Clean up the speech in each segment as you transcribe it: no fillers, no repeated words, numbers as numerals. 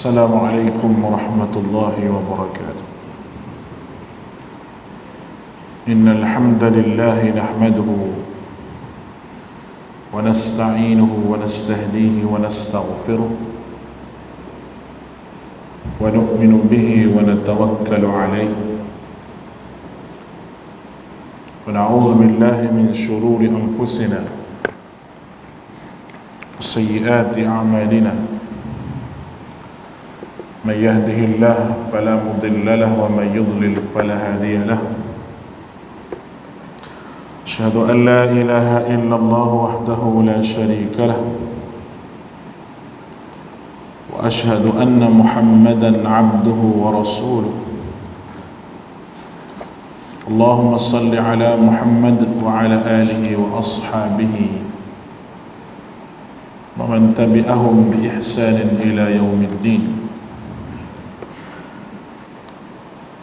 السلام عليكم ورحمة الله وبركاته. إن الحمد لله نحمده ونستعينه ونستهديه ونستغفره ونؤمن به ونتوكل عليه ونعوذ بالله من شرور أنفسنا وسيئات أعمالنا. من يهده الله فلا مضل له ومن يضلل فلا هادي له. أشهد أن لا إله إلا الله وحده لا شريك له وأشهد أن محمدا عبده ورسوله. اللهم صل على محمد وعلى آله وأصحابه ومن تبعهم بإحسان إلى يوم الدين.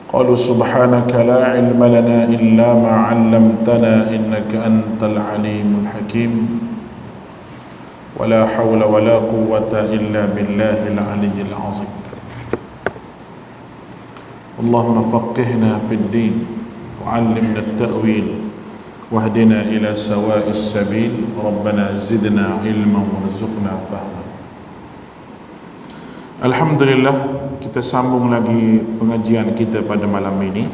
قالوا سبحانك لا علم لنا إلا ما علمتنا إنك أنت العليم الحكيم ولا حول ولا قوة إلا بالله العلي العظيم. اللهم فقهنا في الدين وعلمنا التأويل واهدنا إلى سواء السبيل. ربنا زدنا علما وارزقنا فهما. Alhamdulillah, kita sambung lagi pengajian kita pada malam ini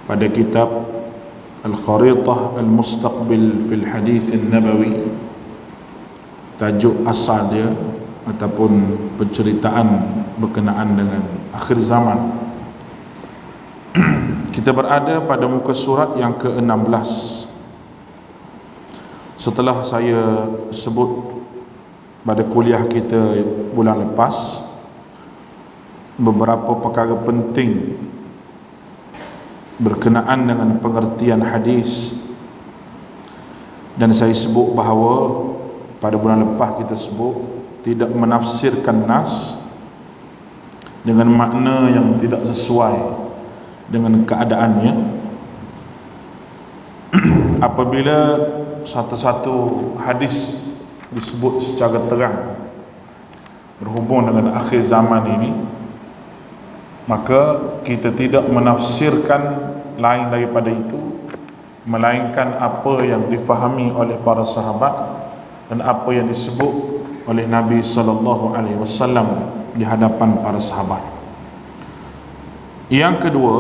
pada kitab Al-Kharitah Al-Mustaqbil fil Hadis An-Nabawi. Tajuk asal dia ataupun penceritaan berkenaan dengan akhir zaman. Kita berada pada muka surat yang ke-16. Setelah saya sebut pada kuliah kita bulan lepas beberapa perkara penting berkenaan dengan pengertian hadis, dan saya sebut bahawa pada bulan lepas kita sebut tidak menafsirkan nas dengan makna yang tidak sesuai dengan keadaannya. Apabila satu-satu hadis disebut secara terang berhubung dengan akhir zaman ini, maka kita tidak menafsirkan lain daripada itu, melainkan apa yang difahami oleh para sahabat dan apa yang disebut oleh Nabi SAW di hadapan para sahabat. Yang kedua,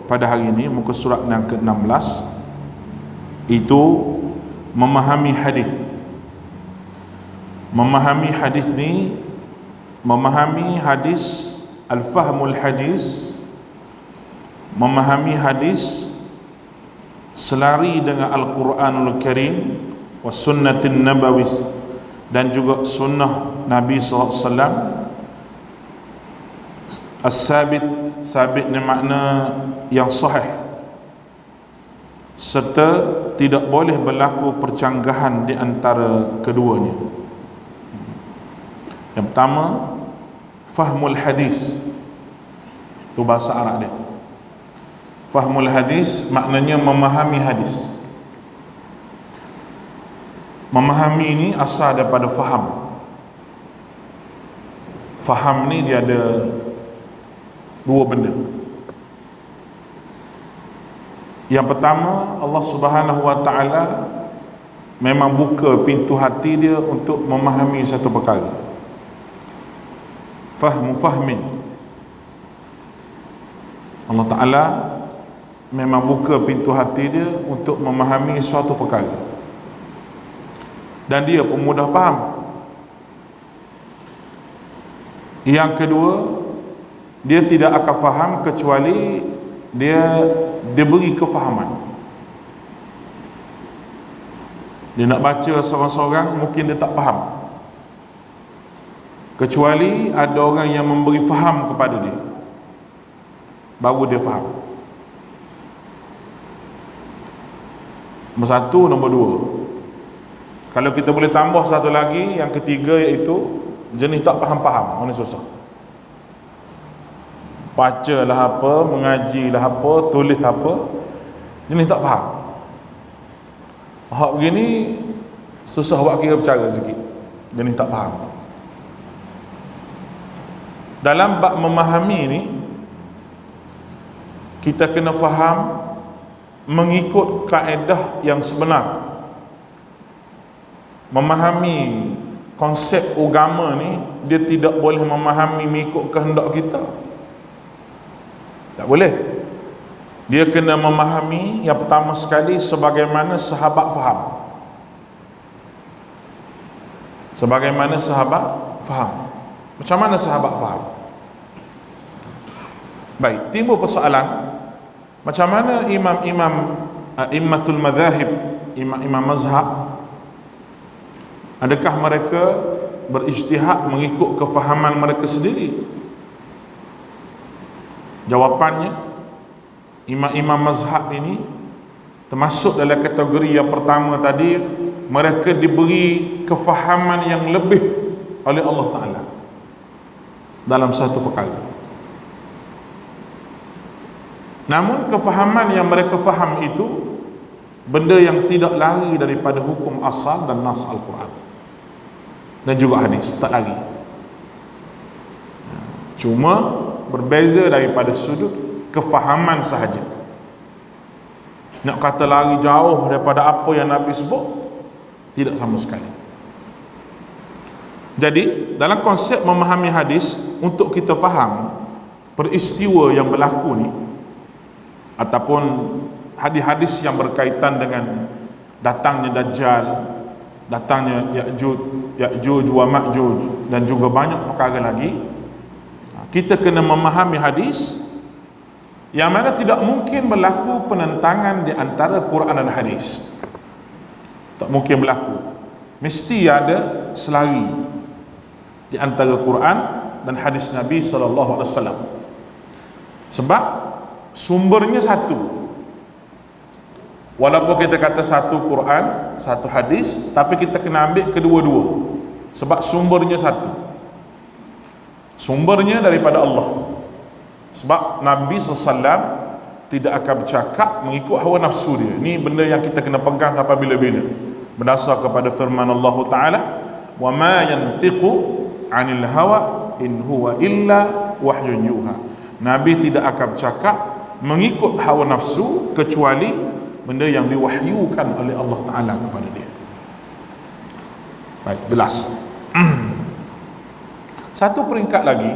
pada hari ini muka surat yang ke-16 itu memahami hadis. Memahami hadis ni, memahami hadis, al-fahmul hadis, memahami hadis selari dengan Al-Quranul Karim wa sunnatin nabawis, dan juga sunnah Nabi SAW as-sabit. Sabit ni makna yang sahih, serta tidak boleh berlaku percanggahan di antara keduanya. Yang pertama, fahmul hadis, itu bahasa Arab dia. Fahmul hadis maknanya memahami hadis. Memahami ini asal daripada faham. Faham ni dia ada dua benda. Yang pertama, Allah Subhanahu wa ta'ala memang buka pintu hati dia untuk memahami satu perkara. Fahmu fahmin, Allah Ta'ala memang buka pintu hati dia untuk memahami suatu perkara, dan dia pun mudah faham. Yang kedua, dia tidak akan faham kecuali dia diberi kefahaman. Dia nak baca seorang-seorang, mungkin dia tak faham, kecuali ada orang yang memberi faham kepada dia, baru dia faham. Nombor satu. Nombor dua, kalau kita boleh tambah satu lagi, yang ketiga, iaitu jenis tak faham-faham. Mana susah, bacalah apa, mengajilah apa, tulis apa, jenis tak faham. Hak begini susah buat kira bercara sikit, jenis tak faham. Dalam bab memahami ni, kita kena faham mengikut kaedah yang sebenar. Memahami konsep agama ni, dia tidak boleh memahami mengikut kehendak kita. Tak boleh. Dia kena memahami yang pertama sekali sebagaimana sahabat faham. Sebagaimana sahabat faham. Macam mana sahabat faham? Baik, timbul persoalan, macam mana imamtul madhahib, imam mazhab, adakah mereka berijtihad mengikut kefahaman mereka sendiri? Jawapannya, imam mazhab ini termasuk dalam kategori yang pertama tadi, mereka diberi kefahaman yang lebih oleh Allah Ta'ala dalam satu perkara. Namun kefahaman yang mereka faham itu benda yang tidak lari daripada hukum asal dan nas Al-Quran dan juga hadis, tak lari. Cuma berbeza daripada sudut kefahaman sahaja. Nak kata lari jauh daripada apa yang Nabi sebut, tidak sama sekali. Jadi dalam konsep memahami hadis, untuk kita faham peristiwa yang berlaku ni, ataupun hadis-hadis yang berkaitan dengan datangnya Dajjal, datangnya Ya'juj wa Ma'juj, dan juga banyak perkara lagi, kita kena memahami hadis yang mana tidak mungkin berlaku penentangan di antara Quran dan hadis. Tak mungkin berlaku. Mesti ada selari di antara Quran dan hadis Nabi SAW. Sebab sumbernya satu. Walaupun kita kata satu Quran, satu hadis, tapi kita kena ambil kedua-dua. Sebab sumbernya satu. Sumbernya daripada Allah. Sebab Nabi SAW tidak akan bercakap mengikut hawa nafsu dia. Ini benda yang kita kena pegang sampai bila-bila. Berdasar kepada firman Allah Ta'ala, wa ma yantiqu 'anil hawa in huwa illa wahyun yuha. Nabi tidak akan bercakap mengikut hawa nafsu kecuali benda yang diwahyukan oleh Allah Ta'ala kepada dia. Baik, jelas. Satu peringkat lagi,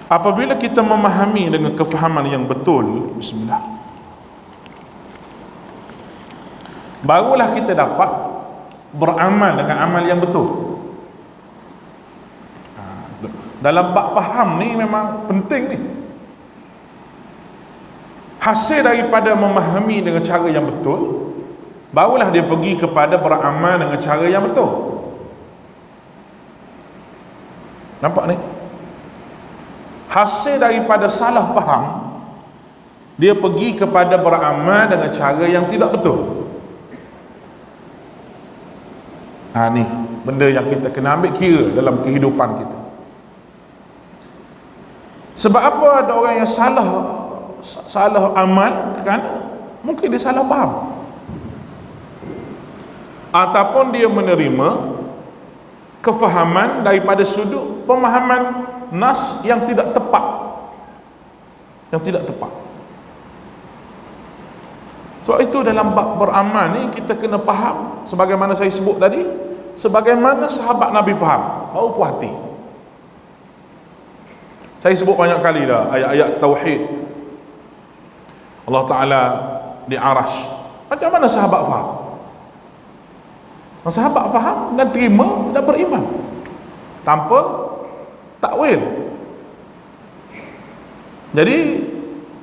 apabila kita memahami dengan kefahaman yang betul, bismillah, barulah kita dapat beramal dengan amal yang betul. Dalam bab faham ni memang penting ni. Hasil daripada memahami dengan cara yang betul, barulah dia pergi kepada beramal dengan cara yang betul. Nampak ni? Hasil daripada salah faham, dia pergi kepada beramal dengan cara yang tidak betul. Ni benda yang kita kena ambil kira dalam kehidupan kita. Sebab apa ada orang yang salah amal, kan? Mungkin dia salah faham, ataupun dia menerima kefahaman daripada sudut pemahaman nas yang tidak tepat. Yang tidak tepat. Sebab itu dalam bab beramal ni kita kena faham, sebagaimana saya sebut tadi, sebagaimana sahabat Nabi faham, baru puas hati. Saya sebut banyak kali dah ayat-ayat tauhid. Allah Ta'ala di Arash. Macam mana sahabat faham? Sahabat faham dan terima dan beriman tanpa takwil. Jadi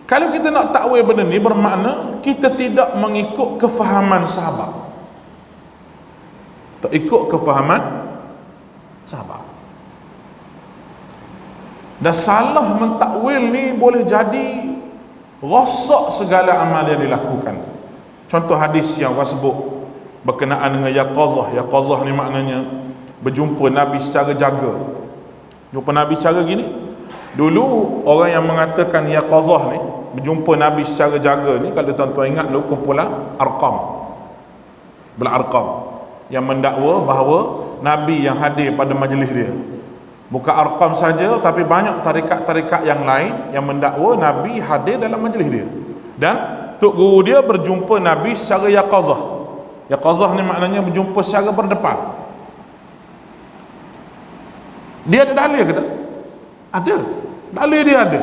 kalau kita nak takwil benda ni, bermakna kita tidak mengikut kefahaman sahabat, tak ikut kefahaman sahabat. Dan salah mentakwil ni boleh jadi rosak segala amal yang dilakukan. Contoh hadis yang saya sebut berkenaan dengan yaqazah. Yaqazah ni maknanya berjumpa Nabi secara jaga. Jumpa Nabi secara gini. Dulu orang yang mengatakan yaqazah ni, berjumpa Nabi secara jaga ni, kalau tuan-tuan ingat dulu kumpulan Arqam, Belah Arqam, yang mendakwa bahawa Nabi yang hadir pada majlis dia Bukan Arqam saja, tapi banyak tarikat-tarikat yang lain yang mendakwa Nabi hadir dalam majlis dia. Dan Tok Guru dia berjumpa Nabi secara yaqazah. Yaqazah ni maknanya berjumpa secara berdepan. Dia ada dalil ke tak? Ada. Dalil dia ada.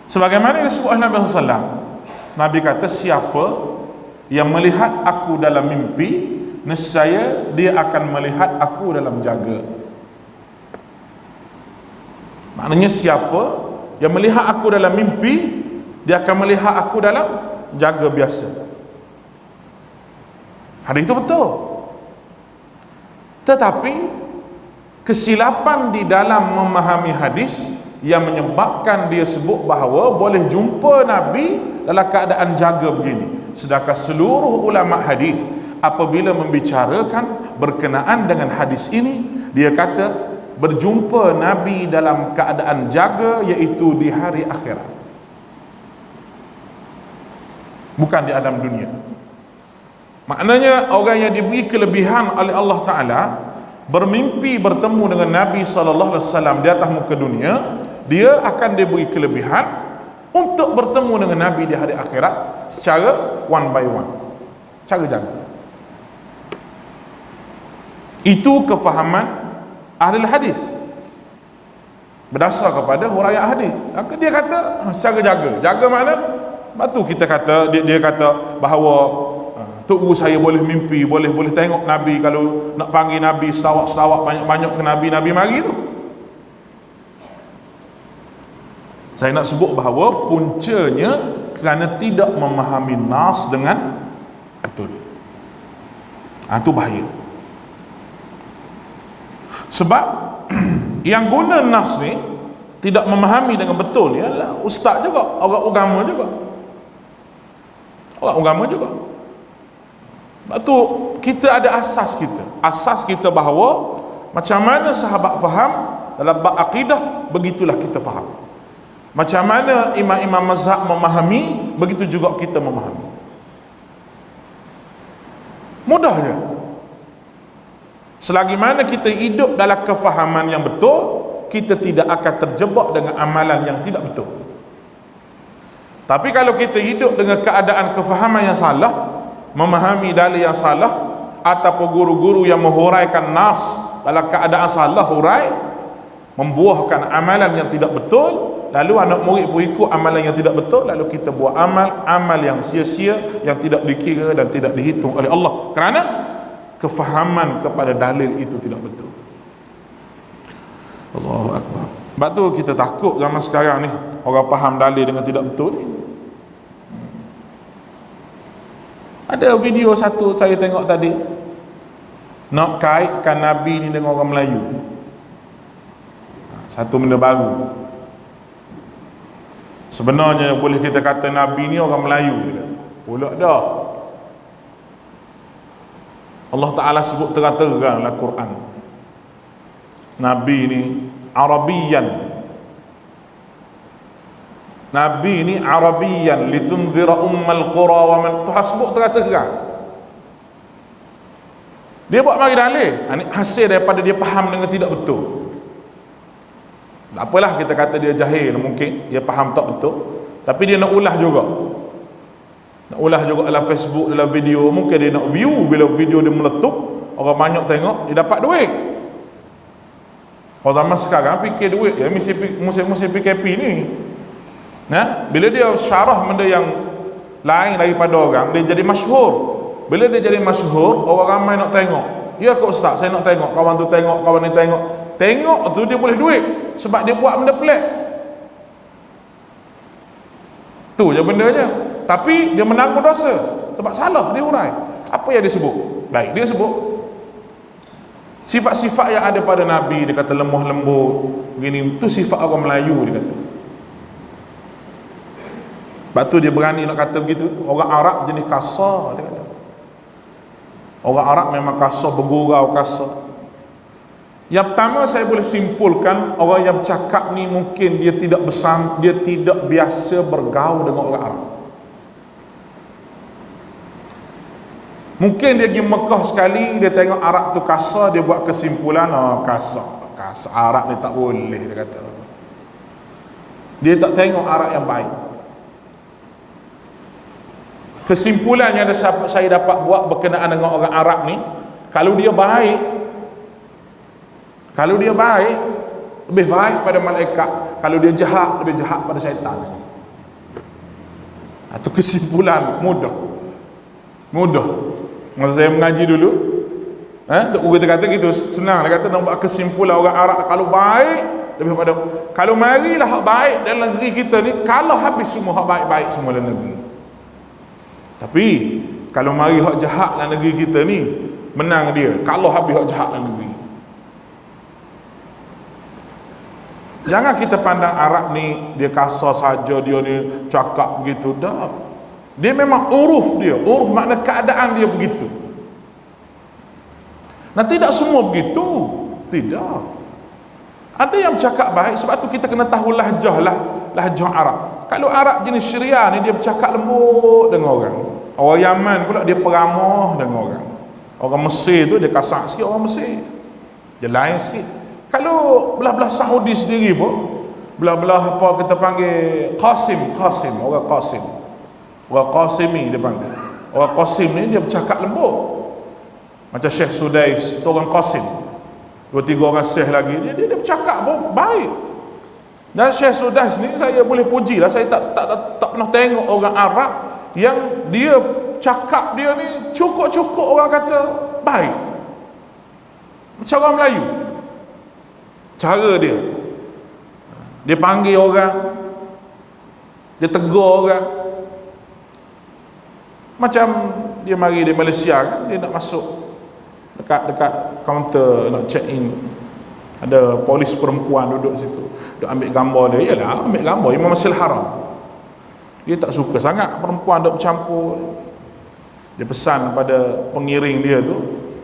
Sebagaimana disebut oleh Nabi SAW, Nabi kata, siapa yang melihat aku dalam mimpi, nescaya dia akan melihat aku dalam jaga. Maknanya siapa yang melihat aku dalam mimpi, dia akan melihat aku dalam jaga biasa. Hadis itu betul. Tetapi kesilapan di dalam memahami hadis yang menyebabkan dia sebut bahawa boleh jumpa Nabi dalam keadaan jaga begini, sedangkan seluruh ulama hadis apabila membicarakan berkenaan dengan hadis ini, dia kata berjumpa Nabi dalam keadaan jaga, iaitu di hari akhirat, bukan di alam dunia. Maknanya orang yang diberi kelebihan oleh Allah Ta'ala bermimpi bertemu dengan Nabi SAW di atas muka dunia, dia akan diberi kelebihan untuk bertemu dengan Nabi di hari akhirat secara one by one, cara jaga. Itu kefahaman ahli hadis berdasar kepada huraian hadis. Dia kata secara jaga. Jaga makna, batu kita kata dia kata bahawa Tok Guru saya boleh mimpi, boleh tengok Nabi. Kalau nak panggil Nabi selawat banyak-banyak ke Nabi mari tu. Saya nak sebut bahawa puncanya kerana tidak memahami nas dengan betul. Itu bahaya. Sebab yang guna nas ni tidak memahami dengan betul, ialah ustaz juga, orang agama juga. Orang agama juga. Sebab tu kita ada asas kita. Asas kita bahawa macam mana sahabat faham dalam bab akidah, begitulah kita faham. Macam mana imam-imam mazhab memahami, begitu juga kita memahami. Mudah je. Selagi mana kita hidup dalam kefahaman yang betul, kita tidak akan terjebak dengan amalan yang tidak betul. Tapi kalau kita hidup dengan keadaan kefahaman yang salah, memahami dalil yang salah, ataupun guru-guru yang menghuraikan nas dalam keadaan salah hurai, membuahkan amalan yang tidak betul, lalu anak murid pun ikut amalan yang tidak betul, lalu kita buat amal yang sia-sia, yang tidak dikira dan tidak dihitung oleh Allah, kerana kefahaman kepada dalil itu tidak betul. Allahu Akbar. Sebab tu kita takut zaman sekarang ni orang faham dalil dengan tidak betul ni. Ada video satu saya tengok tadi, nak kaitkan Nabi ni dengan orang Melayu. Satu benda baru. Sebenarnya boleh kita kata Nabi ni orang Melayu, pula dah. Allah Ta'ala sebut terang-terang dalam Quran, Nabi ni Arabiyan. Nabi ni Arabiyan litunzira ummal qura wa man, Tuhan sebut terang-terang. Dia buat mari dalil, ini hasil daripada dia faham dengan tidak betul. Tak apalah kita kata dia jahil, mungkin dia faham tak betul, tapi dia nak ulah juga. Nak ulah juga dalam Facebook, dalam video. Mungkin dia nak view, bila video dia meletup, orang banyak tengok, dia dapat duit. Orang zaman sekarang fikir duit ya, musim PKP ni. Nah, bila dia syarah benda yang lain daripada orang, dia jadi masyhur. Bila dia jadi masyhur, orang ramai nak tengok. Ya ke ustaz, saya nak tengok, kawan tu tengok, kawan ni tengok. Tengok tu dia boleh duit sebab dia buat benda pelik. Tu je bendanya. Tapi dia menanggung dosa sebab salah dia hurai. Apa yang dia sebut? Baik, dia sebut sifat-sifat yang ada pada Nabi. Dia kata lemah lembut begini, tu sifat orang Melayu, dia kata. Sebab tu dia berani nak kata begitu. Orang Arab jenis kasar, dia kata. Orang Arab memang kasar, bergurau kasar. Yang pertama saya boleh simpulkan, orang yang bercakap ni mungkin dia tidak biasa bergaul dengan orang Arab. Mungkin dia pergi Mekah sekali, dia tengok arak tu kasar, dia buat kesimpulan, kasar arak ni tak boleh, dia kata. Dia tak tengok arak yang baik. Kesimpulan yang saya dapat buat berkenaan dengan orang Arab ni, kalau dia baik, lebih baik pada malaikat. Kalau dia jahat, lebih jahat pada syaitan. Itu kesimpulan mudah. Masa saya mengaji dulu, Tok Guru kata gitu, senang. Dia kata nak buat kesimpulan orang Arab kalau baik lebih pada, kalau marilah hak baik dalam negeri kita ni, kalau habis semua hak baik-baik semua dalam negeri. Tapi kalau mari hak jahat dalam negeri kita ni, menang dia kalau habis hak jahat dalam negeri. Jangan kita pandang Arab ni dia kasar saja, dia ni cakap begitu, dah. Dia memang uruf makna keadaan dia begitu. Nah, tidak semua begitu, tidak. Ada yang bercakap baik, sebab tu kita kena tahu lahjah Arab. Kalau Arab jenis Syria ni, dia bercakap lembut dengan orang. Orang Yaman pula dia peramah dengan orang. Orang Mesir tu dia kasar sikit, orang Mesir dia lain sikit. Kalau belah-belah Saudi sendiri pun, belah-belah apa kita panggil Qasim, orang Qasimi dia panggil. Orang Qasim ni dia bercakap lembut. Macam Syekh Sudais, tu orang Qasim. 2-3 orang Syekh lagi, dia bercakap pun baik. Dan Syekh Sudais ni saya boleh puji lah, saya tak pernah tengok orang Arab yang dia cakap dia ni cukup-cukup orang kata baik. Macam orang Melayu, cara dia panggil orang, dia tegur orang. Macam dia mari di Malaysia kan, dia nak masuk dekat kaunter nak check in, ada polis perempuan duduk situ, duk ambil gambar dia. Yalah, ambil gambar Imam Masjidil Haram. Dia tak suka sangat perempuan duk bercampur. Dia pesan pada pengiring dia tu,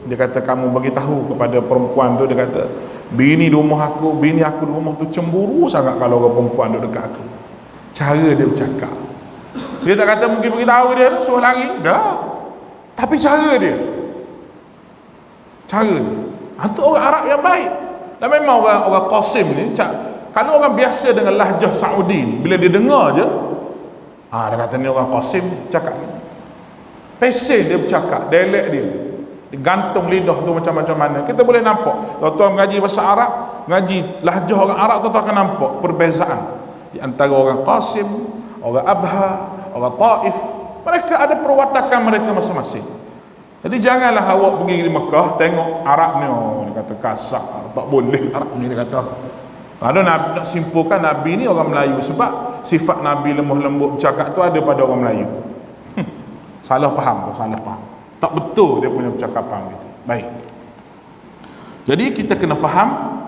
dia kata, kamu bagi tahu kepada perempuan tu, dia kata, bini aku di rumah tu cemburu sangat kalau orang perempuan duduk dekat aku. Cara dia bercakap, dia tak kata mungkin beritahu dia suruh lari, dah. Tapi cara dia itu orang Arab yang baik. Dan memang orang Qasim ni, kalau orang biasa dengan lahjah Saudi ni, bila dia dengar je, dia kata ni orang Qasim ni cakap ni. Pesen dia bercakap, dialek dia gantung lidah tu macam-macam mana. Kita boleh nampak, tuan-tuan mengaji bahasa Arab, ngaji lahjah orang Arab, tuan-tuan akan nampak perbezaan di antara orang Qasim, orang Abha, orang Taif. Mereka ada perwatakan mereka masing-masing. Jadi janganlah awak pergi di Mekah tengok Arab ni, dia kata kasar, tak boleh Arab ni, dia kata. Ada nak simpulkan Nabi ni orang Melayu, sebab sifat Nabi lemah lembut bercakap tu ada pada orang Melayu. Salah faham. Tak betul dia punya percakapan gitu. Baik. Jadi kita kena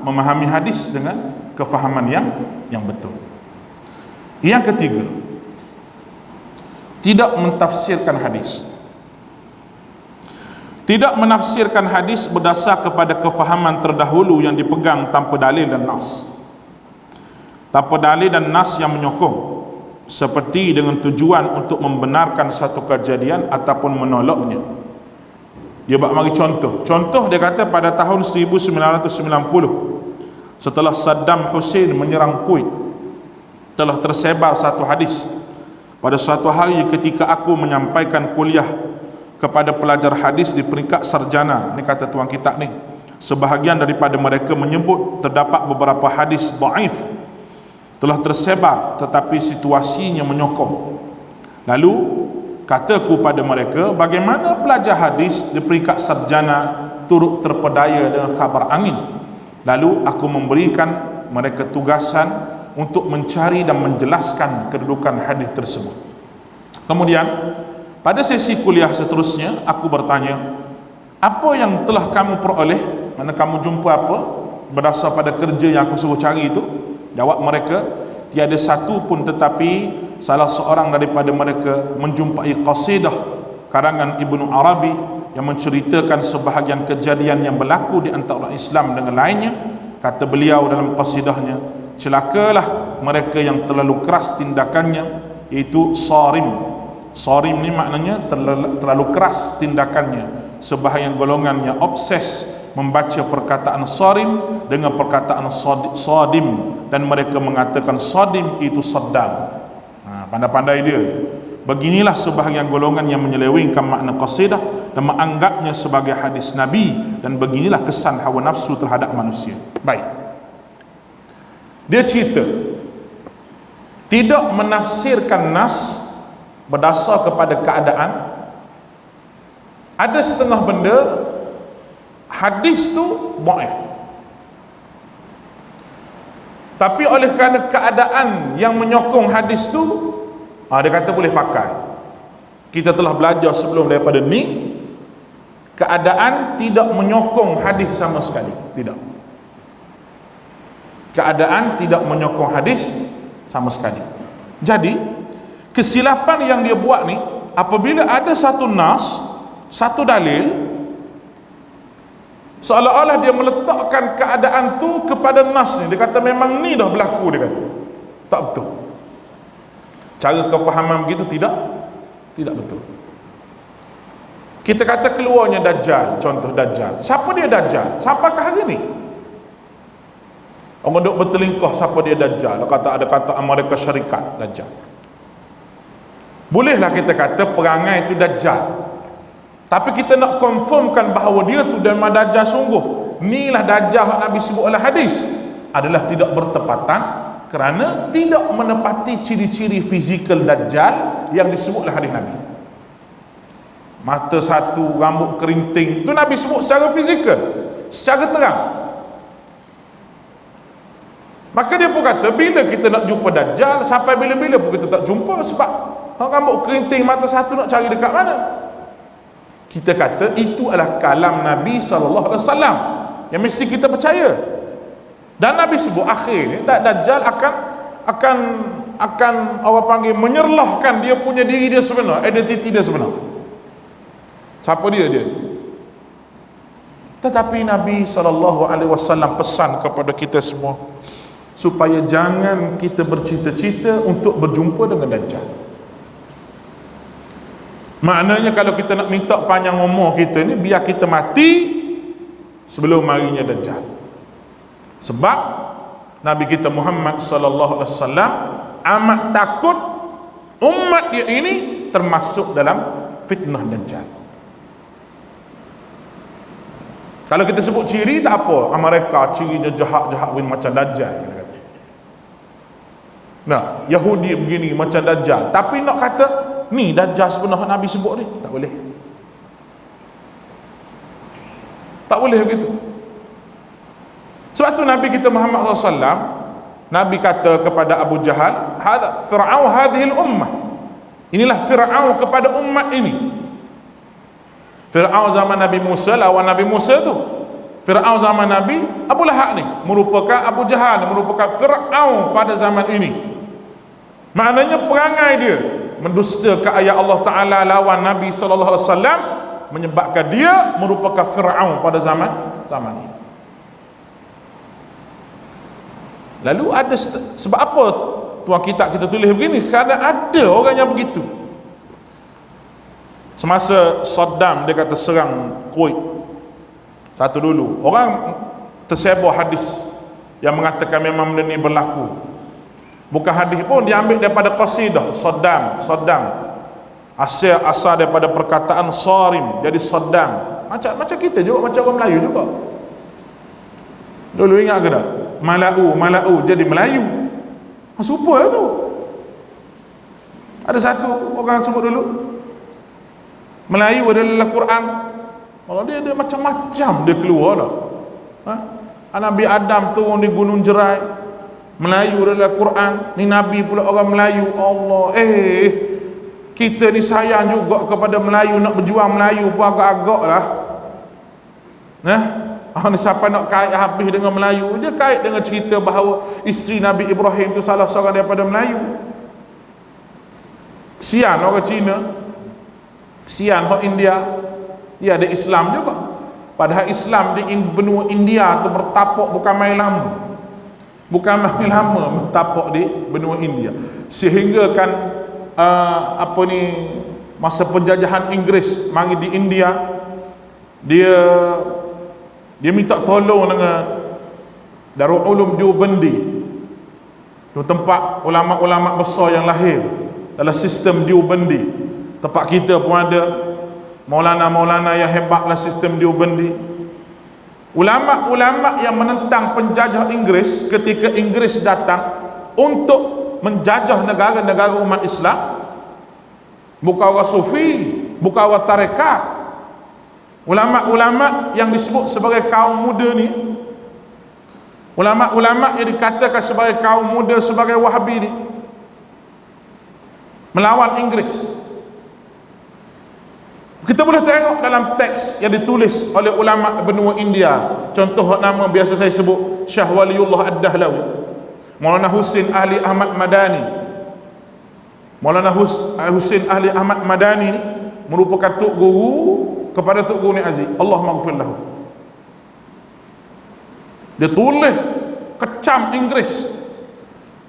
memahami hadis dengan kefahaman yang betul. Yang ketiga, tidak mentafsirkan hadis. Tidak menafsirkan hadis berdasar kepada kefahaman terdahulu yang dipegang tanpa dalil dan nas. Tanpa dalil dan nas yang menyokong, seperti dengan tujuan untuk membenarkan satu kejadian ataupun menolaknya. Dia bagi contoh. Dia kata pada tahun 1990, setelah Saddam Hussein menyerang Kuwait, telah tersebar satu hadis. Pada suatu hari ketika aku menyampaikan kuliah kepada pelajar hadis di peringkat sarjana, ni kata tuan kitab ni, sebahagian daripada mereka menyebut terdapat beberapa hadis dhaif telah tersebar tetapi situasinya menyokong. Lalu kataku pada mereka, bagaimana pelajar hadis di peringkat sarjana turut terpedaya dengan khabar angin? Lalu aku memberikan mereka tugasan untuk mencari dan menjelaskan kedudukan hadis tersebut. Kemudian pada sesi kuliah seterusnya, aku bertanya, apa yang telah kamu peroleh? Mana kamu jumpa apa berdasar pada kerja yang aku suruh cari itu? Jawab mereka, tiada satu pun, tetapi salah seorang daripada mereka menjumpai qasidah karangan Ibnu Arabi yang menceritakan sebahagian kejadian yang berlaku di antara Islam dengan lainnya. Kata beliau dalam qasidahnya, celakalah mereka yang terlalu keras tindakannya, iaitu Sarim Sarim ni maknanya terlalu keras tindakannya. Sebahagian golongannya obses membaca perkataan sarim dengan perkataan sadim, dan mereka mengatakan sadim itu Saddam. Pandai-pandai dia. Beginilah sebahagian golongan yang menyelewengkan makna qasidah dan menganggapnya sebagai hadis Nabi, dan beginilah kesan hawa nafsu terhadap manusia. Baik, dia cerita tidak menafsirkan nas berdasar kepada keadaan. Ada setengah benda hadis tu dhaif, tapi oleh kerana keadaan yang menyokong hadis tu, dia kata boleh pakai. Kita telah belajar sebelum daripada ni, keadaan tidak menyokong hadis sama sekali. Tidak. Keadaan tidak menyokong hadis sama sekali. Jadi kesilapan yang dia buat ni, apabila ada satu nas, satu dalil, seolah-olah dia meletakkan keadaan tu kepada nas ni. Dia kata memang ni dah berlaku, dia kata. Tak betul. Cara kefahaman begitu tidak betul. Kita kata keluarnya Dajjal, contoh Dajjal. Siapa dia Dajjal? Siapakah hari ni? Orang duk bertelingkah siapa dia Dajjal. Ada kata Amerika Syarikat Dajjal. Bolehlah kita kata perangai itu Dajjal, tapi kita nak confirmkan bahawa dia tu memang Dajjal sungguh. Inilah Dajjal yang Nabi sebut oleh hadis, adalah tidak bertepatan, kerana tidak menepati ciri-ciri fizikal Dajjal yang disebut oleh hadis Nabi. Mata satu, rambut kerinting, itu Nabi sebut secara fizikal, secara terang. Maka dia pun kata, bila kita nak jumpa Dajjal, sampai bila-bila pun kita tak jumpa, sebab rambut kerinting, mata satu, nak cari dekat mana? Kita kata itu adalah kalam Nabi SAW yang mesti kita percaya. Dan Nabi sebut akhir ni Dajjal akan orang panggil menyerlahkan dia punya diri dia sebenar, identiti dia sebenar. Siapa dia tu? Tetapi Nabi SAW pesan kepada kita semua supaya jangan kita bercita-cita untuk berjumpa dengan Dajjal. Maknanya kalau kita nak minta panjang umur kita ni, biar kita mati sebelum marinya Dajjal. Sebab Nabi kita Muhammad sallallahu alaihi wasallam amat takut umat dia ini termasuk dalam fitnah Dajjal. Kalau kita sebut ciri tak apa, mereka cirinya jahat-jahat macam Dajjal, kita kata. Nah, Yahudi begini macam Dajjal, tapi nak kata ni Dajjal sebenarnya Nabi sebut ni, tak boleh. Tak boleh begitu. Sebab tu Nabi kita Muhammad SAW, Nabi kata kepada Abu Jahal, Fir'aun hadhil ummah, inilah Fir'aun kepada umat ini. Fir'aun zaman Nabi Musa, lawan Nabi Musa tu. Fir'aun zaman Nabi Abu Lahab ni merupakan Abu Jahal, merupakan Fir'aun pada zaman ini. Maknanya perangai dia mendustakan ayat Allah Ta'ala lawan Nabi SAW, menyebabkan dia merupakan Fir'aun pada zaman ini. Lalu ada sebab apa tuan kitab kita tulis begini? Kerana ada orang yang begitu. Semasa Saddam dia kata serang Kuwait, satu dulu orang tersebar hadis yang mengatakan memang benda ni berlaku. Bukan hadis pun, dia ambil daripada qasidah Saddam. Asal daripada perkataan sarim, jadi Saddam. Macam kita juga, macam orang Melayu juga. Dulu ingat ke tak? Malau jadi Melayu. Serupa lah tu. Ada satu orang sebut dulu, Melayu adalah Quran. Kalau dia macam-macam dia keluar lah. Nabi Adam turun di Gunung Jerai, Melayu adalah Quran. Ni Nabi pula orang Melayu. Allah, kita ni sayang juga kepada Melayu, nak berjuang Melayu pun agak-agak lah. Ni siapa nak kait habis dengan Melayu, dia kait dengan cerita bahawa isteri Nabi Ibrahim tu salah seorang daripada Melayu. Kesian orang Cina, kesian orang India, dia ada Islam juga. Padahal Islam di benua India tu bertapak bukan main lama. Bertapak di benua India. Sehingga kan masa penjajahan Inggeris mari di India, dia minta tolong dengan Darul Ulum Deobandi, itu tempat ulama-ulama besar yang lahir dalam sistem Deobandi. Tempat kita pun ada maulana-maulana yang hebat dalam sistem Deobandi. Ulama-ulama yang menentang penjajah Inggeris ketika Inggeris datang untuk menjajah negara-negara umat Islam, bukan orang sufi, bukan orang tarekat. Ulama-ulama yang disebut sebagai kaum muda ni, ulama-ulama yang dikatakan sebagai kaum muda, sebagai Wahabi ni, melawan Inggeris. Kita boleh tengok dalam teks yang ditulis oleh ulama benua India. Contoh nama biasa saya sebut, Syah Waliullah Ad-Dahlawi, Maulana Husin Ahli Ahmad Madani. Maulana Husin Ahli Ahmad Madani ni merupakan tok guru kepada Tok Guru Ni Aziz, Allah maghfir lahu. Dia tulis kecam Inggeris,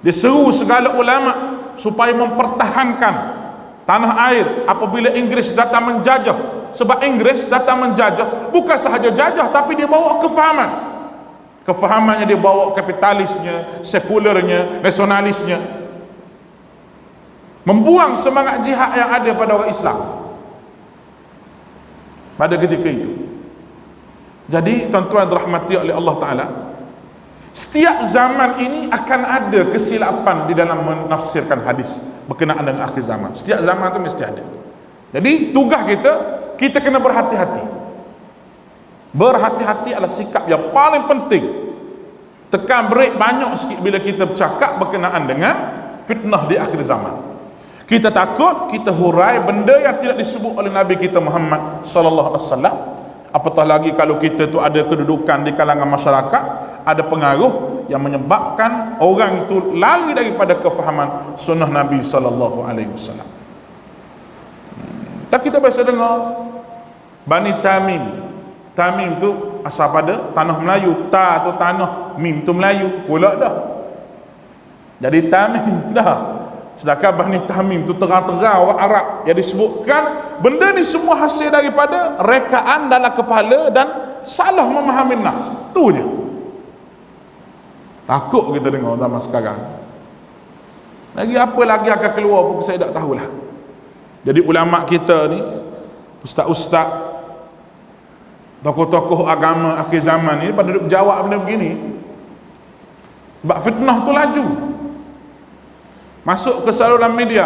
dia seru segala ulama supaya mempertahankan tanah air apabila Inggeris datang menjajah. Sebab Inggeris datang menjajah bukan sahaja jajah, tapi dia bawa kefahamannya, dia bawa kapitalisnya, sekulernya, nasionalisnya, membuang semangat jihad yang ada pada orang Islam pada ketika itu. Jadi tuan-tuan dirahmati oleh Allah Ta'ala, setiap zaman ini akan ada kesilapan di dalam menafsirkan hadis berkenaan dengan akhir zaman. Setiap zaman itu mesti ada. Jadi tugas kita kena berhati-hati. Berhati-hati adalah sikap yang paling penting. Tekan break banyak sikit bila kita bercakap berkenaan dengan fitnah di akhir zaman. Kita takut kita hurai benda yang tidak disebut oleh Nabi kita Muhammad sallallahu alaihi wasallam. Apatah lagi kalau kita tu ada kedudukan di kalangan masyarakat, ada pengaruh yang menyebabkan orang itu lari daripada kefahaman sunnah Nabi sallallahu alaihi wasallam. Dan kita biasa dengar Bani Tamim. Tamim tu asal pada tanah Melayu, ta tu tanah, mim tu Melayu pula dah. Jadi Tamim dah. Sedangkan Bani Tamim tu terang-terang orang Arab yang disebutkan benda ni semua hasil daripada rekaan dalam kepala dan salah memahami nas. Tu je. Takut kita dengar zaman sekarang. Lagi apa lagi akan keluar pun saya tak tahulah. Jadi ulama kita ni, ustaz-ustaz, tokoh-tokoh agama akhir zaman ni pada duk jawab benda begini. Sebab fitnah tu laju masuk ke saluran media.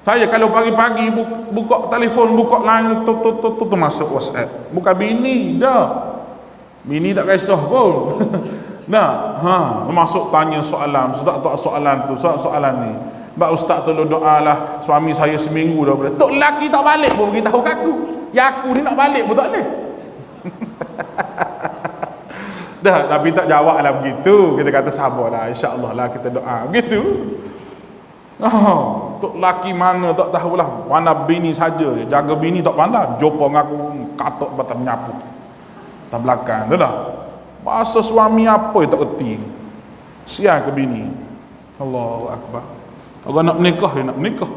Saya kalau pagi-pagi buka telefon, buka line tu masuk WhatsApp. Bukan bini dah. Bini tak kisah pun. Nah, masuk tanya soalan, ustaz tak soalan tu, soalan ni. Mbak ustaz tolong doalah suami saya seminggu dah boleh. Tok lelaki tak balik pun beritahu kat aku. Ya aku ni nak balik pun tak boleh. Dah, tapi tak jawab lah begitu. Kita kata sabarlah, insya-Allah lah kita doa. Begitu. Tok laki mana tak tahulah. Mana bini saja, jaga bini tak pandai. Jumpa dengan aku katok batas menyapu. Tak belakang tu lah. Bahasa suami apa yang tak erti ni. Siang ke bini. Allahu akbar. Orang nak menikah, dia nak menikah.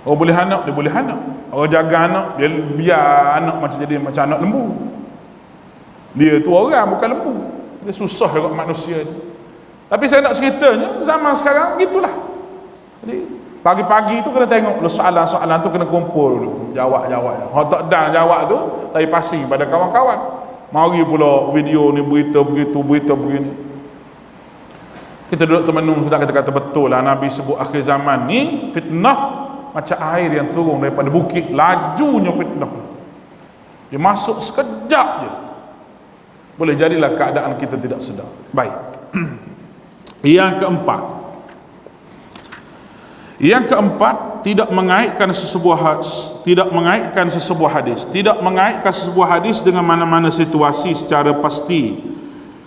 Orang boleh anak, dia boleh anak. Orang jaga anak, dia biar anak jadi macam anak lembu. Dia tu orang bukan lembu. Dia susah dekat manusia ni. Tapi saya nak ceritanya zaman sekarang gitulah. Jadi pagi-pagi tu kena tengok dulu soalan-soalan tu, kena kumpul dulu. Jawab-jawab. Hak tak dan jawab tu dari pasing pada kawan-kawan. Mari pula video ni berita begitu, berita begini. Kita duduk termenung sudah, kita kata betul lah Nabi sebut akhir zaman ni fitnah macam air yang turun daripada bukit. Lajunya fitnah. Dia masuk sekejap je. Boleh jadilah keadaan kita tidak sedar. Baik. Yang keempat, tidak mengaitkan sesebuah hadis, tidak mengaitkan sesebuah hadis dengan mana-mana situasi secara pasti,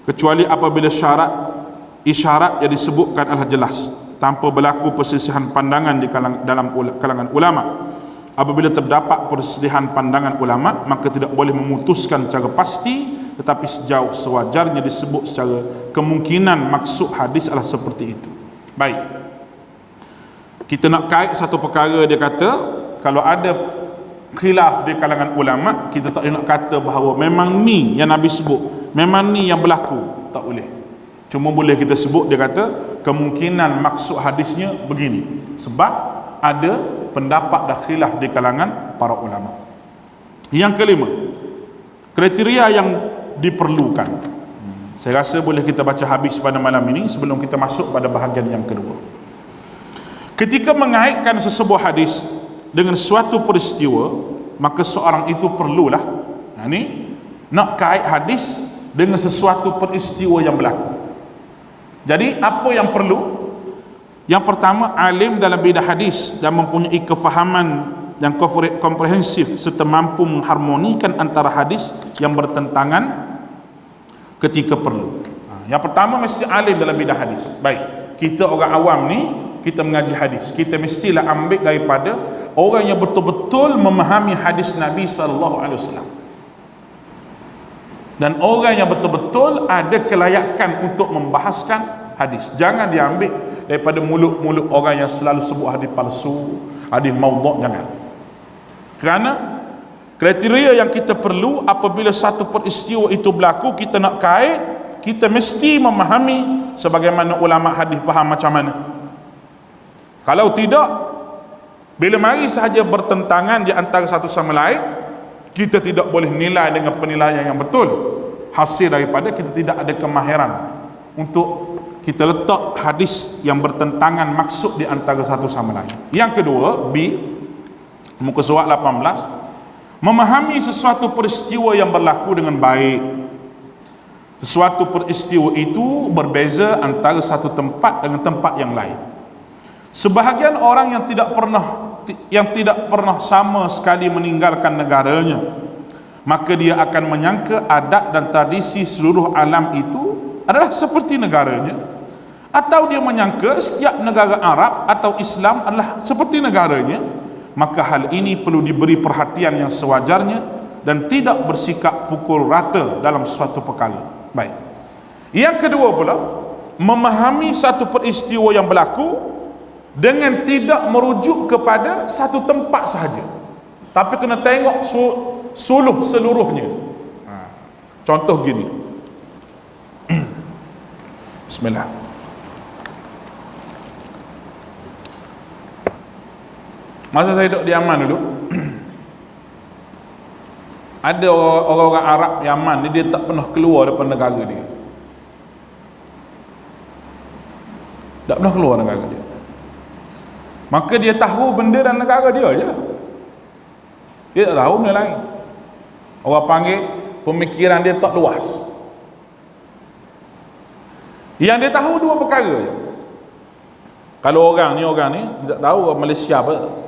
kecuali apabila isyarat yang disebutkan adalah jelas, tanpa berlaku perselisihan pandangan di dalam kalangan ulama. Apabila terdapat perselisihan pandangan ulama, maka tidak boleh memutuskan secara pasti, tetapi sejauh sewajarnya disebut secara kemungkinan maksud hadis adalah seperti itu. Baik. kita nak kait satu perkara, dia kata kalau ada khilaf di kalangan ulama, kita tak boleh nak kata bahawa memang ni yang Nabi sebut, memang ni yang berlaku, tak boleh. Cuma boleh kita sebut, dia kata kemungkinan maksud hadisnya begini, sebab ada pendapat dah khilaf di kalangan para ulama. Yang kelima, kriteria yang diperlukan. Saya rasa boleh kita baca habis pada malam ini sebelum kita masuk pada bahagian yang kedua. Ketika mengaitkan sesebuah hadis dengan suatu peristiwa, maka seorang itu perlulah, ni nak kait hadis dengan sesuatu peristiwa yang berlaku. Jadi apa yang perlu? Yang pertama, alim dalam bidang hadis dan mempunyai kefahaman yang komprehensif serta mampu mengharmonikan antara hadis yang bertentangan ketika perlu. Yang pertama, mesti alim dalam bidang hadis. Baik, kita orang awam ni, kita mengaji hadis, kita mestilah ambil daripada orang yang betul-betul memahami hadis Nabi SAW, dan orang yang betul-betul ada kelayakan untuk membahaskan hadis. Jangan diambil daripada mulut-mulut orang yang selalu sebut hadis palsu, hadis maudhu', jangan. Kerana kriteria yang kita perlu apabila satu peristiwa itu berlaku, kita nak kait, kita mesti memahami sebagaimana ulama hadis faham macam mana. Kalau tidak, bila mari sahaja bertentangan di antara satu sama lain, kita tidak boleh nilai dengan penilaian yang betul. Hasil daripada kita tidak ada kemahiran untuk kita letak hadis yang bertentangan maksud di antara satu sama lain. Yang kedua, B, muka surat 18, memahami sesuatu peristiwa yang berlaku dengan baik. Sesuatu peristiwa itu berbeza antara satu tempat dengan tempat yang lain. Sebahagian orang yang tidak pernah sama sekali meninggalkan negaranya, maka dia akan menyangka adat dan tradisi seluruh alam itu adalah seperti negaranya, atau dia menyangka setiap negara Arab atau Islam adalah seperti negaranya. Maka hal ini perlu diberi perhatian yang sewajarnya dan tidak bersikap pukul rata dalam suatu perkara. Baik. Yang kedua pula, memahami satu peristiwa yang berlaku dengan tidak merujuk kepada satu tempat sahaja, tapi kena tengok suluh seluruhnya. Contoh gini. Bismillah. Masa saya duduk di Yaman dulu, ada orang-orang Arab Yaman ni, dia tak pernah keluar daripada negara dia. Tak pernah keluar negara dia. Maka dia tahu benda dalam negara dia je, dia tak tahu benda lain. Orang panggil pemikiran dia tak luas. Yang dia tahu dua perkara je. Kalau orang ni tak tahu Malaysia apa,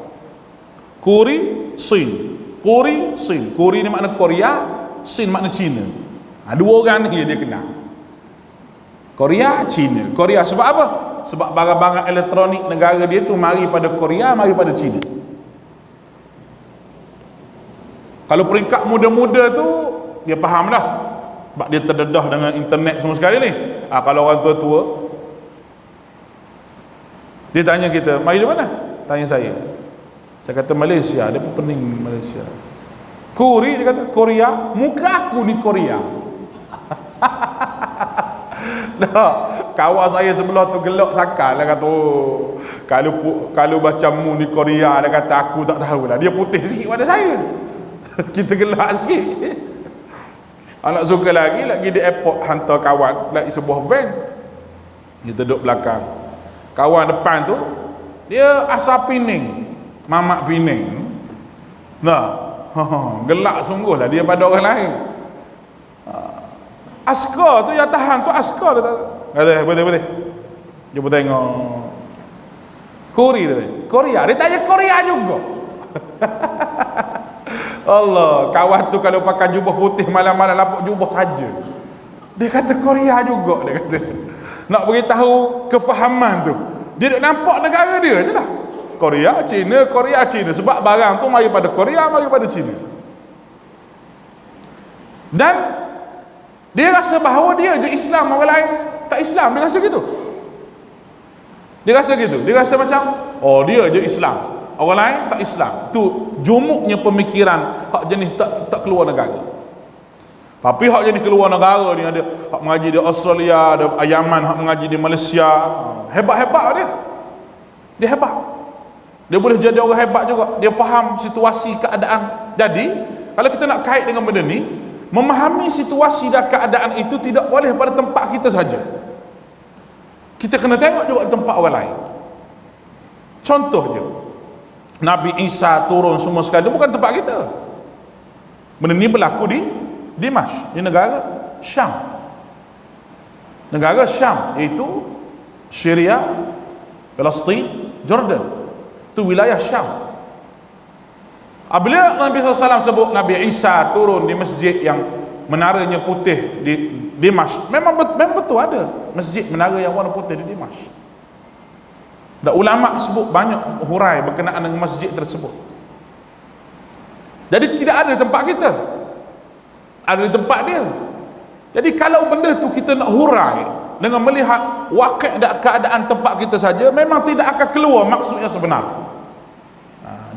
Kuri, Sin. Kuri, Sin. Kuri ni makna Korea, Sin makna Cina. Dua orang ni dia kenal, Korea, Cina. Korea sebab apa? Sebab barang-barang elektronik negara dia tu mari pada Korea, mari pada Cina. Kalau peringkat muda-muda tu, dia faham lah, sebab dia terdedah dengan internet semua sekali ni. Kalau orang tua-tua, dia tanya kita, mari dari mana? Tanya saya. Saya kata Malaysia. Dia pun pening Malaysia. Kuri, dia kata Korea. Muka aku ni Korea. Dah, kawan saya sebelah tu gelak sakal. Dia kata, oh, kalau baca mu ni Korea, dia kata aku tak tahulah. Dia putih sikit pada saya. Kita gelak sikit. Anak suka lagi di airport, hantar kawan lagi sebuah van. Kita duduk belakang. Kawan depan tu, dia asal Pening, mamak Pening. Nah, gelak sungguh lah dia pada orang lain. Askar tu yang tahan tu, askar dia kata, boleh. Dia pun tengok Korea, dia tanya Korea, dia tanya Korea juga. Allah, kawan tu kalau pakai jubah putih malam-malam lapuk jubah saja, dia kata Korea juga. Dia kata nak beritahu kefahaman tu, dia duk nampak negara dia je lah, Korea, Cina, sebab barang tu mari pada Korea, mari pada Cina. Dan dia rasa bahawa dia je Islam, orang lain tak Islam. Dia rasa gitu. Dia rasa gitu. Dia rasa macam, oh dia je Islam, orang lain tak Islam. Tu jumuknya pemikiran hak jenis tak keluar negara. Tapi hak jenis keluar negara ni, ada hak mengaji di Australia, ada Yaman hak mengaji di Malaysia. Hebat-hebat dia. Dia hebat. Dia boleh jadi orang hebat juga. Dia faham situasi keadaan. Jadi kalau kita nak kait dengan benda ni, memahami situasi dan keadaan itu tidak boleh pada tempat kita saja. Kita kena tengok juga di tempat orang lain. Contoh je, Nabi Isa turun semua sekali, bukan tempat kita. Benda ni berlaku di Dimash, di negara Syam. Negara Syam iaitu Syria, Palestin, Jordan. Itu wilayah Syam. Apabila Nabi SAW sebut Nabi Isa turun di masjid yang menaranya putih di Dimash, memang betul ada masjid menara yang warna putih di Dimash. Dan ulama sebut banyak hurai berkenaan dengan masjid tersebut. Jadi tidak ada di tempat kita, ada di tempat dia. Jadi kalau benda tu kita nak hurai dengan melihat wakil dan keadaan tempat kita saja, memang tidak akan keluar maksud yang sebenar.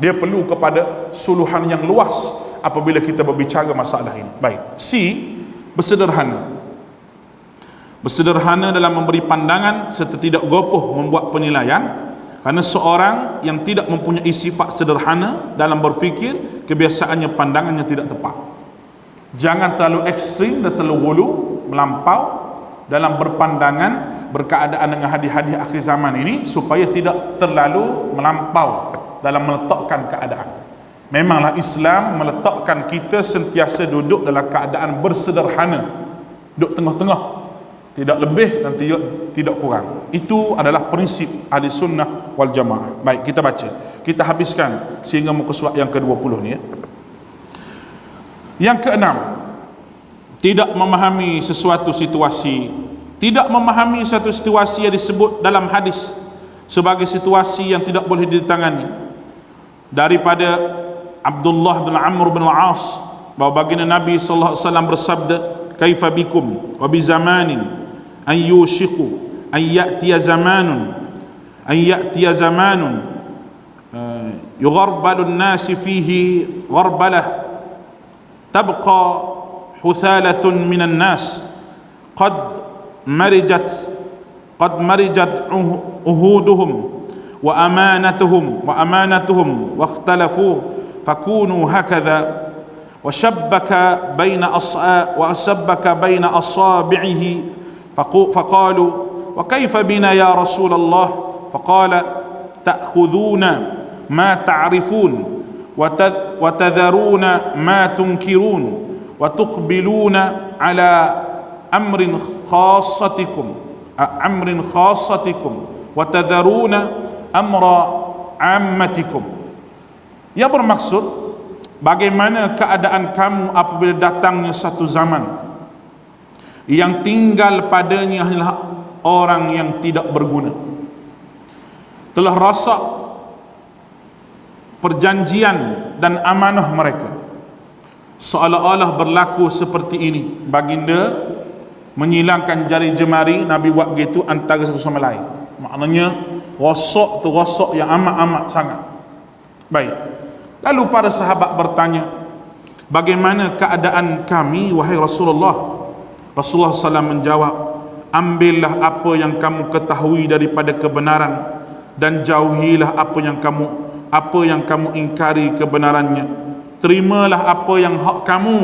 Dia perlu kepada suluhan yang luas apabila kita berbicara masalah ini. Baik, C, bersederhana. Bersederhana dalam memberi pandangan serta tidak gopoh membuat penilaian, kerana seorang yang tidak mempunyai sifat sederhana dalam berfikir, kebiasaannya pandangannya tidak tepat. Jangan terlalu ekstrim dan terlalu hulu melampau dalam berpandangan berkeadaan dengan hadis-hadis akhir zaman ini, supaya tidak terlalu melampau dalam meletakkan keadaan. Memanglah Islam meletakkan kita sentiasa duduk dalam keadaan bersederhana, duduk tengah-tengah, tidak lebih dan tidak kurang. Itu adalah prinsip ahli sunnah wal jamaah. Baik, kita baca, kita habiskan sehingga muka surat yang ke-20 ni ya. Yang keenam, tidak memahami sesuatu situasi. Tidak memahami satu situasi yang disebut dalam hadis sebagai situasi yang tidak boleh ditangani. Daripada Abdullah bin Amr bin Al-As, bahawa baginda Nabi sallallahu alaihi wasallam bersabda, kaifa bikum wa bi zamanin an yushiqu an ya'tiya zamanun yugharbalu an-nas fihi gharbalah tabqa huthalatun minan nas qad marijat uhuduhum wa amanatuhum wa ikhtalafu fakunu hakadha wa shabbaka baina asabi'ihi faqalu wa kayfa bina ya Rasulullah faqala ta'khudhuna ma ta'rifun wa tadharuna ma tunkirun wa tuqbiluna ala amrin khassatikum wa tadharuna amra ammatikum. Ia bermaksud bagaimana keadaan kamu apabila datangnya satu zaman yang tinggal padanya hanyalah orang yang tidak berguna, telah rosak perjanjian dan amanah mereka. Seolah-olah berlaku seperti ini. Baginda menyilangkan jari jemari, Nabi buat begitu antara satu sama lain. Maknanya rosak tu rosak yang amat-amat sangat. Baik. Lalu para sahabat bertanya, bagaimana keadaan kami wahai Rasulullah? Rasulullah SAW menjawab, ambillah apa yang kamu ketahui daripada kebenaran dan jauhilah apa yang kamu ingkari kebenarannya. Terimalah apa yang hak kamu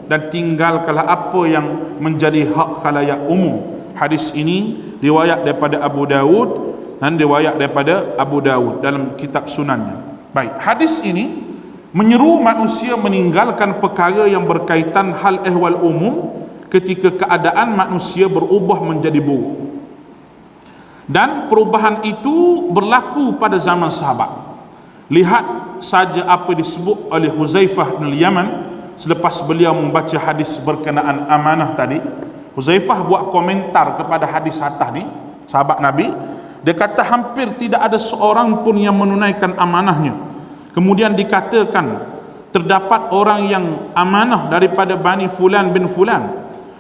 dan tinggalkanlah apa yang menjadi hak khalayak umum. Hadis ini riwayat daripada Abu Dawud dan riwayat daripada Abu Dawud dalam kitab sunannya. Baik, hadis ini menyeru manusia meninggalkan perkara yang berkaitan hal ehwal umum ketika keadaan manusia berubah menjadi buruk. Dan perubahan itu berlaku pada zaman sahabat. Lihat saja apa disebut oleh Huzaifah bin Yaman selepas beliau membaca hadis berkenaan amanah tadi. Huzaifah buat komentar kepada hadis atas ni, sahabat Nabi. Dia kata hampir tidak ada seorang pun yang menunaikan amanahnya. Kemudian dikatakan terdapat orang yang amanah daripada Bani Fulan bin Fulan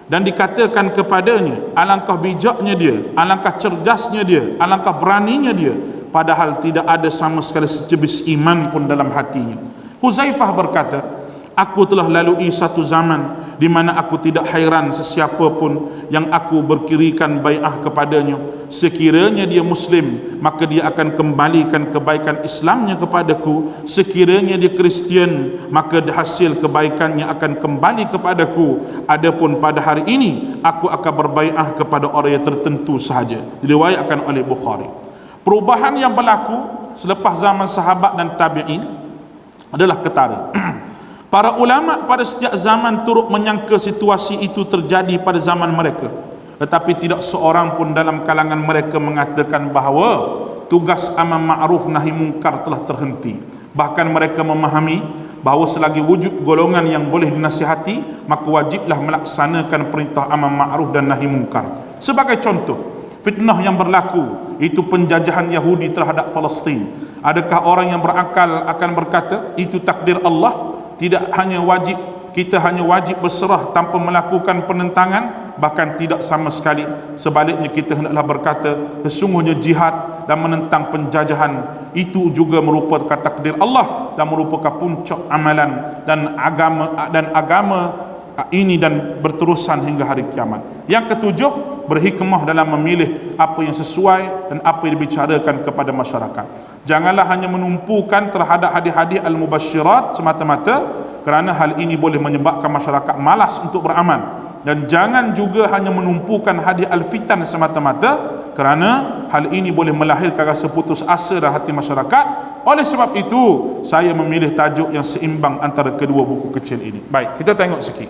dan dikatakan kepadanya, alangkah bijaknya dia, alangkah cerdasnya dia, alangkah beraninya dia, padahal tidak ada sama sekali secebis iman pun dalam hatinya. Huzaifah berkata, aku telah lalui satu zaman di mana aku tidak hairan sesiapa pun yang aku berkirikan bai'ah kepadanya. Sekiranya dia Muslim, maka dia akan kembalikan kebaikan Islamnya kepadaku. Sekiranya dia Kristian, maka hasil kebaikannya akan kembali kepadaku. Adapun pada hari ini, aku akan berbai'ah kepada orang yang tertentu sahaja. Diriwayatkan oleh Bukhari. Perubahan yang berlaku selepas zaman sahabat dan tabi'in adalah ketara. Para ulama pada setiap zaman turut menyangka situasi itu terjadi pada zaman mereka, tetapi tidak seorang pun dalam kalangan mereka mengatakan bahawa tugas amar ma'ruf nahi mungkar telah terhenti. Bahkan mereka memahami bahawa selagi wujud golongan yang boleh dinasihati, maka wajiblah melaksanakan perintah amar ma'ruf dan nahi mungkar. Sebagai contoh, fitnah yang berlaku, itu penjajahan Yahudi terhadap Palestin. Adakah orang yang berakal akan berkata itu takdir Allah? Tidak hanya wajib, kita hanya wajib berserah tanpa melakukan penentangan, bahkan tidak sama sekali. Sebaliknya kita hendaklah berkata, sesungguhnya jihad dan menentang penjajahan itu juga merupakan takdir Allah dan merupakan puncak amalan dan agama ini dan berterusan hingga hari kiamat. Yang ketujuh, berhikmah dalam memilih apa yang sesuai dan apa yang dibicarakan kepada masyarakat. Janganlah hanya menumpukan terhadap hadis-hadis al-mubasyirat semata-mata, kerana hal ini boleh menyebabkan masyarakat malas untuk beramal. Dan jangan juga hanya menumpukan hadis al-fitan semata-mata, kerana hal ini boleh melahirkan rasa putus asa dalam hati masyarakat. Oleh sebab itu, saya memilih tajuk yang seimbang antara kedua buku kecil ini. Baik, kita tengok sikit.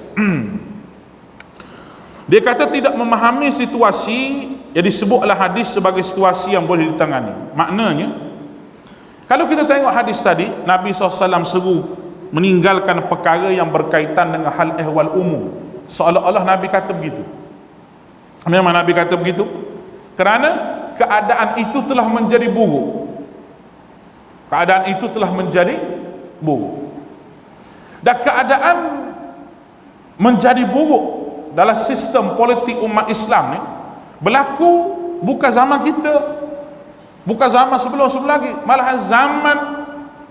Dia kata tidak memahami situasi, yang disebutlah hadis sebagai situasi yang boleh ditangani. Maknanya, kalau kita tengok hadis tadi, Nabi SAW seru meninggalkan perkara yang berkaitan dengan hal ehwal umum. Seolah-olah Nabi kata begitu. Memang Nabi kata begitu kerana keadaan itu telah menjadi buruk. Keadaan itu telah menjadi buruk. Dan keadaan menjadi buruk dalam sistem politik umat Islam ni berlaku bukan zaman kita, bukan zaman sebelum-sebelum lagi, malah zaman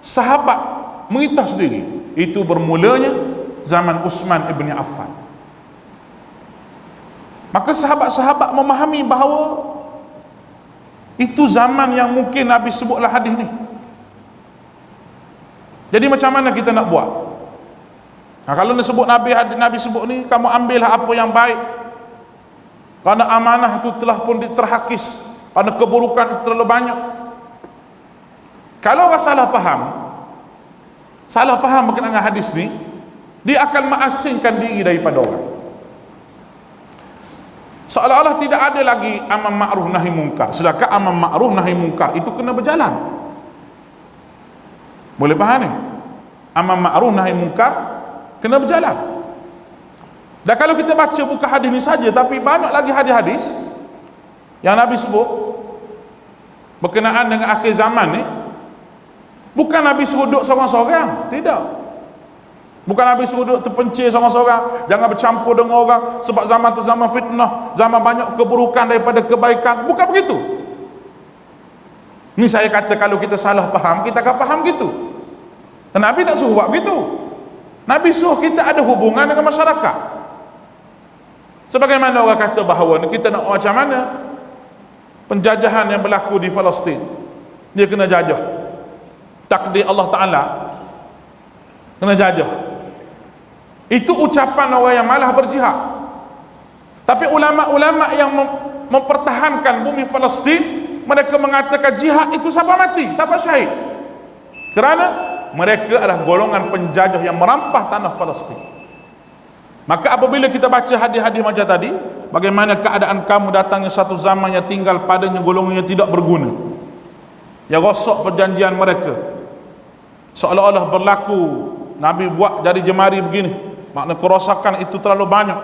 sahabat merintah sendiri. Itu bermulanya zaman Uthman ibn Affan. Maka sahabat-sahabat memahami bahawa itu zaman yang mungkin Nabi sebutlah hadis ni. Jadi macam mana kita nak buat? Nah, kalau disebut Nabi sebut ni, kamu ambillah apa yang baik, kerana amanah itu telah pun terhakis, kerana keburukan itu terlalu banyak. Kalau orang salah faham berkenaan dengan hadis ni, dia akan mengasingkan diri daripada orang. Seolah-olah tidak ada lagi amar ma'ruf nahi mungkar, sedangkan amar ma'ruf nahi mungkar itu kena berjalan. Boleh faham ni? Amar ma'ruf nahi mungkar kena berjalan. Dan kalau kita baca bukan hadis ni saja, tapi banyak lagi hadis-hadis yang Nabi sebut berkenaan dengan akhir zaman ni. Bukan Nabi suruh duduk seorang-seorang, tidak. Bukan Nabi suruh duduk terpencil seorang-seorang, jangan bercampur dengan orang, sebab zaman tu zaman fitnah, zaman banyak keburukan daripada kebaikan. Bukan begitu. Ni saya kata kalau kita salah faham, kita akan faham gitu. Dan Nabi tak suruh buat begitu. Nabi suruh kita ada hubungan dengan masyarakat. Sebagaimana orang kata bahawa kita nak macam mana penjajahan yang berlaku di Palestin, dia kena jajah. Takdir Allah Ta'ala kena jajah. Itu ucapan orang yang malah berjihad. Tapi ulama-ulama yang mempertahankan bumi Palestin, mereka mengatakan jihad itu siapa mati, siapa syahid, kerana mereka adalah golongan penjajah yang merampah tanah Palestin. Maka apabila kita baca hadis-hadis macam tadi, bagaimana keadaan kamu datangnya satu zaman yang tinggal padanya golongan yang tidak berguna, yang rosak perjanjian mereka, seolah-olah berlaku Nabi buat jadi jemari begini, makna kerosakan itu terlalu banyak.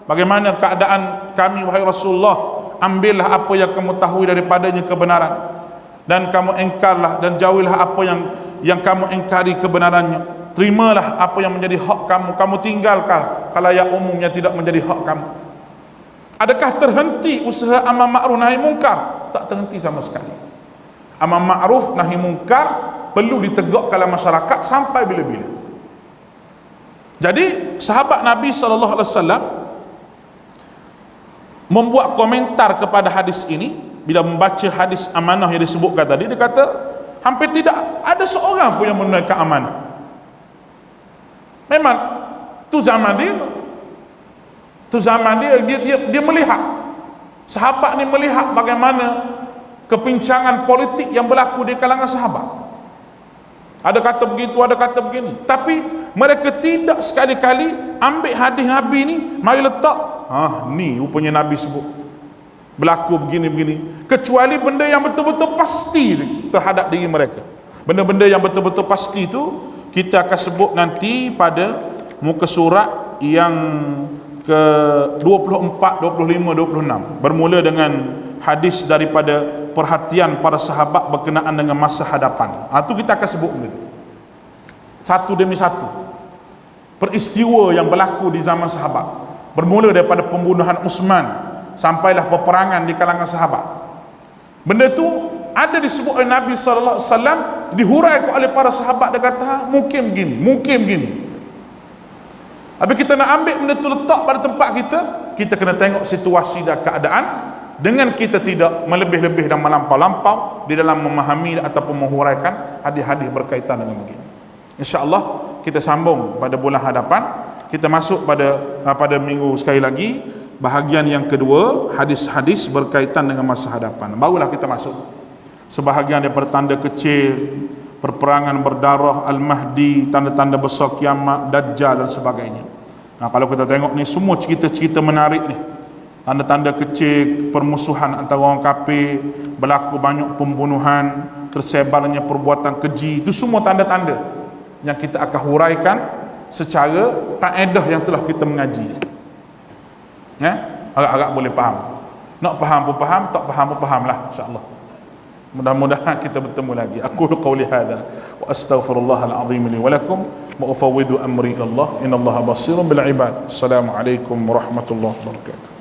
Bagaimana keadaan kami wahai Rasulullah? Ambillah apa yang kamu tahu daripadanya kebenaran, dan kamu engkarlah dan jauhilah apa yang kamu engkari kebenarannya. Terimalah apa yang menjadi hak kamu, kamu tinggalkan khalayak umum yang tidak menjadi hak kamu. Adakah terhenti usaha amar ma'ruf nahi munkar? Tak terhenti sama sekali. Amar ma'ruf nahi munkar perlu ditegakkan dalam masyarakat sampai bila-bila. Jadi sahabat Nabi SAW membuat komentar kepada hadis ini. Bila membaca hadis amanah yang disebutkan tadi, dia kata hampir tidak ada seorang pun yang menunaikan amanah. Memang tu zaman dia. Tu zaman dia melihat, sahabat ni melihat bagaimana kepincangan politik yang berlaku di kalangan sahabat. Ada kata begitu, ada kata begini, tapi mereka tidak sekali-kali ambil hadis Nabi ni mari letak, ni rupanya Nabi sebut berlaku begini-begini, kecuali benda yang betul-betul pasti terhadap diri mereka. Benda-benda yang betul-betul pasti tu kita akan sebut nanti pada muka surat yang ke 24, 25, 26, bermula dengan hadis daripada perhatian para sahabat berkenaan dengan masa hadapan. Itu kita akan sebut begitu, satu demi satu peristiwa yang berlaku di zaman sahabat, bermula daripada pembunuhan Uthman sampailah peperangan di kalangan sahabat. Benda tu ada disebut oleh Nabi SAW, dihuraikan oleh para sahabat. Dia kata mungkin begini, mungkin begini. Tapi kita nak ambil benda tu letak pada tempat kita, kita kena tengok situasi dan keadaan, dengan kita tidak melebih-lebih dan melampau-lampau di dalam memahami ataupun menghuraikan hadis-hadis berkaitan dengan begini. InsyaAllah kita sambung pada bulan hadapan. Kita masuk pada minggu sekali lagi bahagian yang kedua, hadis-hadis berkaitan dengan masa hadapan. Barulah kita masuk sebahagian daripada tanda kecil, perperangan berdarah, Al-Mahdi, tanda-tanda besar kiamat, Dajjal dan sebagainya. Kalau kita tengok ni semua cerita-cerita menarik ni, tanda-tanda kecil, permusuhan antara orang kafir, berlaku banyak pembunuhan, tersebarnya perbuatan keji, itu semua tanda-tanda yang kita akan huraikan secara kaedah yang telah kita mengaji ni. Agak-agak boleh faham. Nak faham pun faham, tak faham pun fahamlah, insya-Allah. Mudah-mudahan kita bertemu lagi. Aku qauli hadza wa astaghfirullahal azim li wa lakum wa ufawwidu amri ila Allah innallaha basirun bil ibad. Assalamualaikum warahmatullahi wabarakatuh.